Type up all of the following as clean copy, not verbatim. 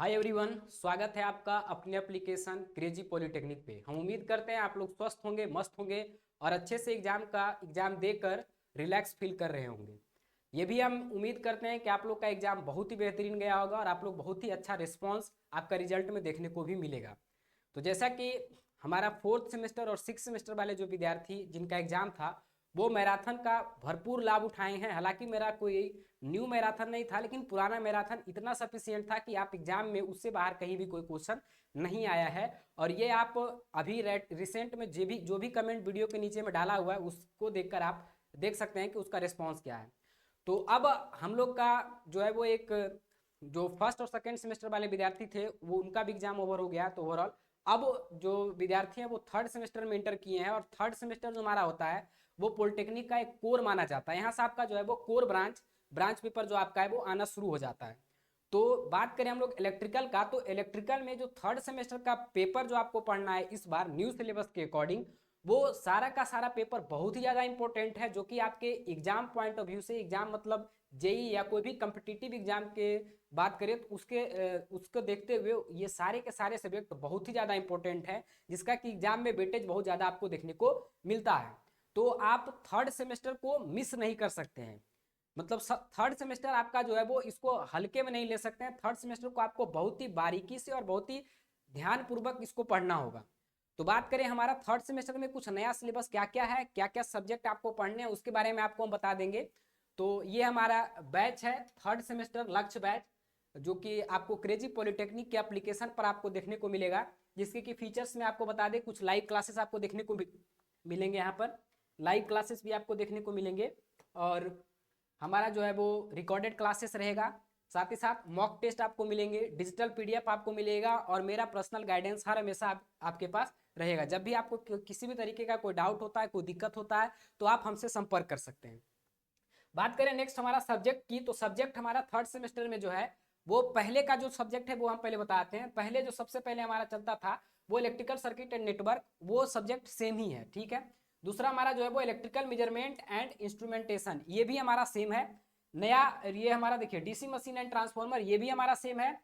Hi everyone, स्वागत है आपका अपने एप्लीकेशन क्रेजी पॉलिटेक्निक पे। हम उम्मीद करते हैं आप लोग स्वस्थ होंगे, मस्त होंगे और अच्छे से एग्जाम देकर रिलैक्स फील कर रहे होंगे। ये भी हम उम्मीद करते हैं कि आप लोग का एग्जाम बहुत ही बेहतरीन गया होगा और आप लोग बहुत ही अच्छा रिस्पॉन्स आपका रिजल्ट में देखने को भी मिलेगा। तो जैसा कि हमारा फोर्थ सेमेस्टर और सिक्स सेमेस्टर वाले जो विद्यार्थी जिनका एग्जाम था वो मैराथन का भरपूर लाभ उठाए हैं। हालांकि मेरा कोई न्यू मैराथन नहीं था, लेकिन पुराना मैराथन इतना सफिशियंट था कि आप एग्जाम में उससे बाहर कहीं भी कोई क्वेश्चन नहीं आया है। और ये आप अभी रिसेंट में जो भी कमेंट वीडियो के नीचे में डाला हुआ है उसको देखकर आप देख सकते हैं कि उसका रिस्पॉन्स क्या है। तो अब हम लोग का जो है वो एक जो फर्स्ट और सेकेंड सेमेस्टर वाले विद्यार्थी थे वो उनका भी एग्जाम ओवर हो गया। तो ओवरऑल अब जो विद्यार्थी हैं वो थर्ड सेमेस्टर में इंटर किए हैं और थर्ड सेमेस्टर जो हमारा होता है वो पॉलिटेक्निक का एक कोर माना जाता है। यहाँ से आपका जो है वो कोर ब्रांच पेपर जो आपका है वो आना शुरू हो जाता है। तो बात करें हम लोग इलेक्ट्रिकल का, तो इलेक्ट्रिकल में जो थर्ड सेमेस्टर का पेपर जो आपको पढ़ना है इस बार न्यू सिलेबस के अकॉर्डिंग, वो सारा का सारा पेपर बहुत ही ज़्यादा इंपॉर्टेंट है। जो कि आपके एग्जाम पॉइंट ऑफ व्यू से, एग्जाम मतलब जेई या कोई भी कम्पिटिटिव एग्जाम के बात करें तो उसको देखते हुए ये सारे के सारे सब्जेक्ट बहुत ही ज़्यादा इंपॉर्टेंट है, जिसका कि एग्जाम में वेटेज बहुत ज़्यादा आपको देखने को मिलता है। तो आप थर्ड सेमेस्टर को मिस नहीं कर सकते हैं। मतलब थर्ड सेमेस्टर आपका जो है वो इसको हल्के में नहीं ले सकते हैं। थर्ड सेमेस्टर को आपको बहुत ही बारीकी से और बहुत ही ध्यानपूर्वक इसको पढ़ना होगा। तो बात करें हमारा थर्ड सेमेस्टर में कुछ नया सिलेबस क्या क्या है, क्या क्या सब्जेक्ट आपको पढ़ने हैं, उसके बारे में आपको हम बता देंगे। तो ये हमारा बैच है थर्ड सेमेस्टर लक्ष्य बैच, जो कि आपको क्रेजी पॉलिटेक्निक के एप्लीकेशन पर आपको देखने को मिलेगा। जिसके कि फीचर्स में आपको बता दें, कुछ लाइव क्लासेस आपको देखने को मिलेंगे। यहाँ पर लाइव क्लासेस भी आपको देखने को मिलेंगे और हमारा जो है वो रिकॉर्डेड क्लासेस रहेगा। साथ ही साथ मॉक टेस्ट आपको मिलेंगे, डिजिटल पीडीएफ आपको मिलेगा और मेरा पर्सनल गाइडेंस हर हमेशा आपके पास रहेगा। जब भी आपको किसी भी तरीके का कोई डाउट होता है, कोई दिक्कत होता है, तो आप हमसे संपर्क कर सकते हैं। बात करें नेक्स्ट हमारा सब्जेक्ट की, तो सब्जेक्ट हमारा थर्ड सेमेस्टर में जो है वो पहले का जो सब्जेक्ट है वो हम पहले बताते हैं। पहले जो सबसे पहले हमारा चलता था वो इलेक्ट्रिकल सर्किट एंड नेटवर्क, वो सब्जेक्ट सेम ही है, ठीक है। दूसरा हमारा जो है वो इलेक्ट्रिकल मेजरमेंट एंड इंस्ट्रूमेंटेशन, ये भी हमारा सेम है। नया ये हमारा देखिए डीसी मशीन एंड ट्रांसफॉर्मर, ये भी हमारा सेम है।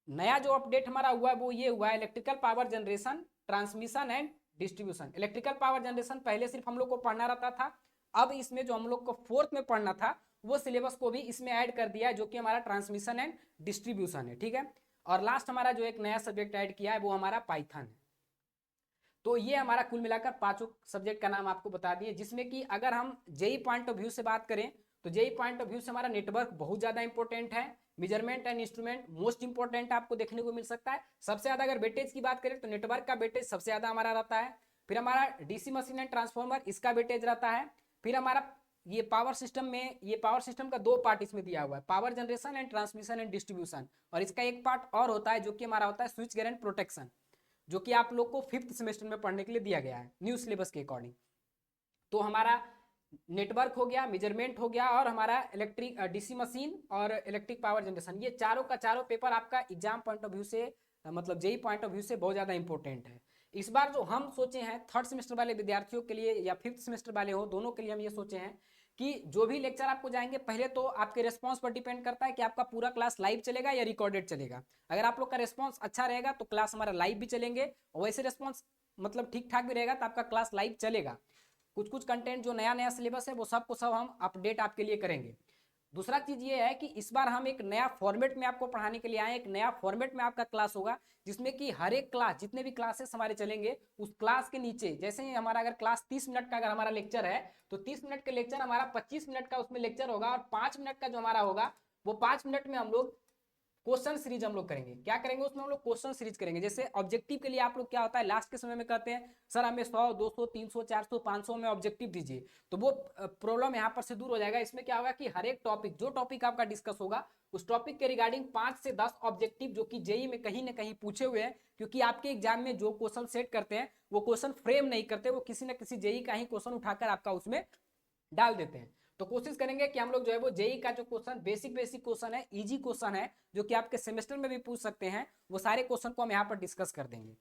नया जो अपडेट हमारा हुआ है वो ये हुआ है electrical power generation, transmission and distribution. Electrical power generation पहले सिर्फ हम लोग को पढ़ना रहता था, अब इसमें जो हम लोग को फोर्थ में पढ़ना था वो सिलेबस को भी इसमें ऐड कर दिया है, जो कि हमारा ट्रांसमिशन एंड डिस्ट्रीब्यूशन है, ठीक है। और लास्ट हमारा जो एक नया सब्जेक्ट ऐड किया है वो हमारा पाइथन है। तो ये हमारा कुल मिलाकर पांचों सब्जेक्ट का नाम आपको बता दिए, जिसमें कि अगर हम जेई पॉइंट ऑफ व्यू से बात करें तो जेई पॉइंट ऑफ व्यू से हमारा नेटवर्क बहुत ज्यादा इंपॉर्टेंट है। Measurement and instrument most important आपको देखने को मिल सकता है। सबसे ज्यादा अगर वेटेज की बात करें तो नेटवर्क का वेटेज सबसे ज्यादा हमारा रहता है। फिर हमारा डीसी मशीन एंड ट्रांसफॉर्मर, इसका वेटेज रहता है। फिर हमारा ये पावर सिस्टम में, ये पावर सिस्टम का दो पार्ट इसमें दिया हुआ है, power generation and transmission and distribution. और इसका एक पार्ट और होता है जो कि हमारा होता है स्विच गेयर एंड प्रोटेक्शन, जो कि आप लोग को फिफ्थ सेमेस्टर में पढ़ने के लिए दिया गया है न्यू सिलेबस के अकॉर्डिंग। तो हमारा नेटवर्क हो गया, मेजरमेंट हो गया और हमारा इलेक्ट्रिक डीसी मशीन और इलेक्ट्रिक पावर जनरेशन, ये चारों का चारों पेपर आपका एग्जाम पॉइंट ऑफ व्यू से मतलब जेई पॉइंट ऑफ व्यू से बहुत ज़्यादा इंपॉर्टेंट है। इस बार जो हम सोचे हैं थर्ड सेमेस्टर वाले विद्यार्थियों के लिए या फिफ्थ सेमेस्टर वाले हो, दोनों के लिए हम ये सोचे हैं कि जो भी लेक्चर आपको जाएंगे पहले तो आपके रेस्पॉन्स पर डिपेंड करता है कि आपका पूरा क्लास लाइव चलेगा या रिकॉर्डेड चलेगा। अगर आप लोग का रेस्पॉन्स अच्छा रहेगा तो क्लास हमारा लाइव भी चलेंगे, और वैसे रेस्पॉन्स मतलब ठीक ठाक भी रहेगा तो आपका क्लास लाइव चलेगा। कुछ कुछ कंटेंट जो नया नया सिलेबस है वो सबको सब हम अपडेट आपके लिए करेंगे। दूसरा चीज ये है कि इस बार हम एक नया फॉर्मेट में आपको पढ़ाने के लिए आए, एक नया फॉर्मेट में आपका क्लास होगा, जिसमें कि हर एक क्लास, जितने भी क्लासेस हमारे चलेंगे उस क्लास के नीचे, जैसे ही हमारा अगर क्लास 30 मिनट का अगर हमारा लेक्चर है तो 30 मिनट के लेक्चर हमारा 25 मिनट का उसमें लेक्चर होगा, और 5 मिनट का जो हमारा होगा वो 5 मिनट में हम लोग क्वेश्चन सीरीज हम लोग करेंगे। क्या करेंगे उसमें हम लोग क्वेश्चन सीरीज करेंगे। जैसे ऑब्जेक्टिव के लिए आप लोग क्या होता है लास्ट के समय में कहते हैं सर हमें 100 200 300 400 500 में ऑब्जेक्टिव दीजिए, तो वो प्रॉब्लम यहाँ पर से दूर हो जाएगा। इसमें क्या होगा कि हर एक टॉपिक, जो टॉपिक आपका डिस्कस होगा उस टॉपिक के रिगार्डिंग 5 से 10 ऑब्जेक्टिव जो कि जेई में कहीं ना कहीं पूछे हुए हैं, क्योंकि आपके एग्जाम में जो क्वेश्चन सेट करते हैं वो क्वेश्चन फ्रेम नहीं करते, वो किसी ना किसी जेई का ही क्वेश्चन उठाकर आपका उसमें डाल देते हैं। तो कोशिश करेंगे कि हम लोग जो है वो जेई का जो क्वेश्चन बेसिक बेसिक क्वेश्चन है, इजी क्वेश्चन है, जो कि आपके सेमेस्टर में भी पूछ सकते हैं, वो सारे क्वेश्चन को हम यहाँ पर डिस्कस कर देंगे।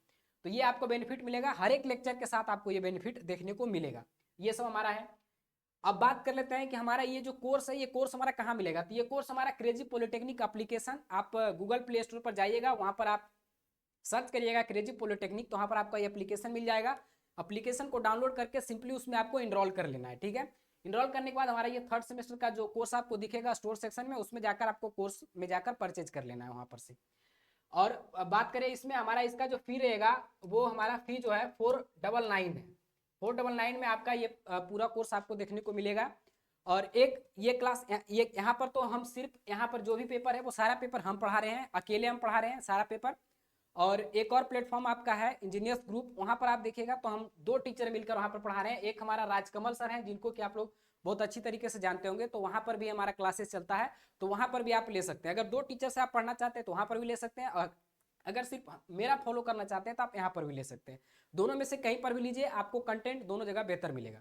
तो ये आपको बेनिफिट मिलेगा, हर एक लेक्चर के साथ आपको ये बेनिफिट देखने को मिलेगा। ये सब हमारा है। अब बात कर लेते हैं कि हमारा ये जो कोर्स है, ये कोर्स हमारा कहाँ मिलेगा। तो ये कोर्स हमारा क्रेजी पॉलिटेक्निक एप्लीकेशन, आप गूगल प्ले स्टोर पर जाइएगा, वहाँ पर आप सर्च करिएगा क्रेजी पॉलिटेक्निक, तो वहाँ पर आपका ये एप्लीकेशन मिल जाएगा। एप्लीकेशन को डाउनलोड करके सिंपली उसमें आपको इनरोल कर लेना है, ठीक है। इनरोल करने के बाद हमारा ये 3rd सेमेस्टर का जो कोर्स आपको दिखेगा स्टोर सेक्शन में, उसमें जाकर आपको कोर्स में जाकर परचेज कर लेना है वहाँ पर से। और बात करें इसमें हमारा इसका जो फी रहेगा, वो हमारा फी जो है 499 है। 499 में आपका ये पूरा कोर्स आपको देखने को मिलेगा। और एक ये क्लास ये यहाँ पर तो हम सिर्फ यहाँ पर जो भी पेपर है वो सारा पेपर हम पढ़ा रहे हैं, अकेले हम पढ़ा रहे हैं सारा पेपर। और एक और प्लेटफॉर्म आपका है इंजीनियर्स ग्रुप, वहाँ पर आप देखिएगा तो हम 2 टीचर मिलकर वहाँ पर पढ़ा रहे हैं। एक हमारा राजकमल सर हैं, जिनको कि आप लोग बहुत अच्छी तरीके से जानते होंगे, तो वहाँ पर भी हमारा क्लासेस चलता है, तो वहाँ पर भी आप ले सकते हैं। अगर 2 टीचर से आप पढ़ना चाहते हैं तो वहाँ पर भी ले सकते हैं, और अगर सिर्फ मेरा फॉलो करना चाहते हैं तो आप यहाँ पर भी ले सकते हैं। दोनों में से कहीं पर भी लीजिए, आपको कंटेंट दोनों जगह बेहतर मिलेगा।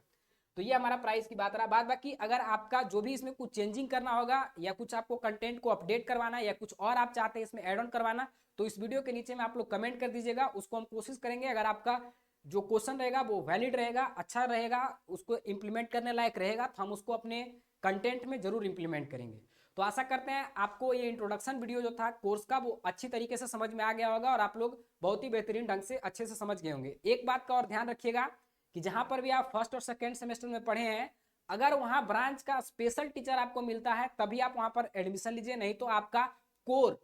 तो ये हमारा प्राइस की बात रहा। बाद बाकी अगर आपका जो भी इसमें कुछ चेंजिंग करना होगा, या कुछ आपको कंटेंट को अपडेट करवाना, या कुछ और आप चाहते हैं इसमें ऐड ऑन करवाना, तो इस वीडियो के नीचे में आप लोग कमेंट कर दीजिएगा, उसको हम कोशिश करेंगे। अगर आपका जो क्वेश्चन रहेगा वो वैलिड रहेगा, अच्छा रहेगा, उसको इम्प्लीमेंट करने लायक रहेगा, तो हम उसको अपने कंटेंट में जरूर इम्प्लीमेंट करेंगे। तो आशा करते हैं आपको ये इंट्रोडक्शन वीडियो जो था कोर्स का वो अच्छी तरीके से समझ में आ गया होगा, और आप लोग बहुत ही बेहतरीन ढंग से अच्छे से समझ गए होंगे। एक बात का और ध्यान रखिएगा कि जहां पर भी आप 1st और 2nd सेमेस्टर में पढ़े हैं, अगर वहां ब्रांच का स्पेशल टीचर आपको मिलता है तभी आप वहां पर एडमिशन लीजिए, नहीं तो आपका कोर,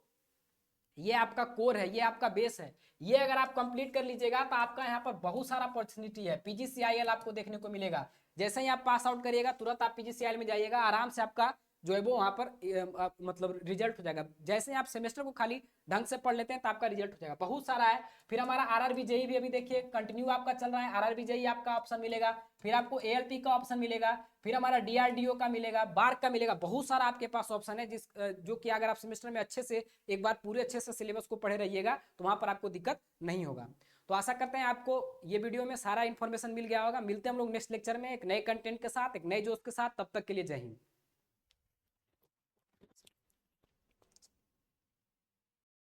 ये आपका कोर है, ये आपका बेस है, ये अगर आप कंप्लीट कर लीजिएगा तो आपका यहाँ पर बहुत सारा अपॉर्चुनिटी है। पीजीसीआईएल आपको देखने को मिलेगा, जैसे ही आप पास आउट करिएगा तुरंत आप पीजीसीआईएल में जाइएगा, आराम से आपका जो है वो वहाँ पर मतलब रिजल्ट हो जाएगा। जैसे ही आप सेमेस्टर को खाली ढंग से पढ़ लेते हैं तो आपका रिजल्ट हो जाएगा। बहुत सारा है। फिर हमारा आरआरबी जेई भी अभी देखिए कंटिन्यू आपका चल रहा है, आरआरबी जेई आपका ऑप्शन मिलेगा, फिर आपको एएलपी का ऑप्शन मिलेगा, फिर हमारा डीआरडीओ का मिलेगा, बार का मिलेगा। बहुत सारा आपके पास ऑप्शन है, जिस जो कि अगर आप सेमेस्टर में अच्छे से एक बार पूरे अच्छे से सिलेबस को पढ़े रहिएगा तो वहां पर आपको दिक्कत नहीं होगा। तो आशा करते हैं आपको ये वीडियो में सारा इन्फॉर्मेशन मिल गया होगा। मिलते हैं हम लोग नेक्स्ट लेक्चर में एक नए कंटेंट के साथ, एक नए जोश के साथ। तब तक के लिए जय हिंद।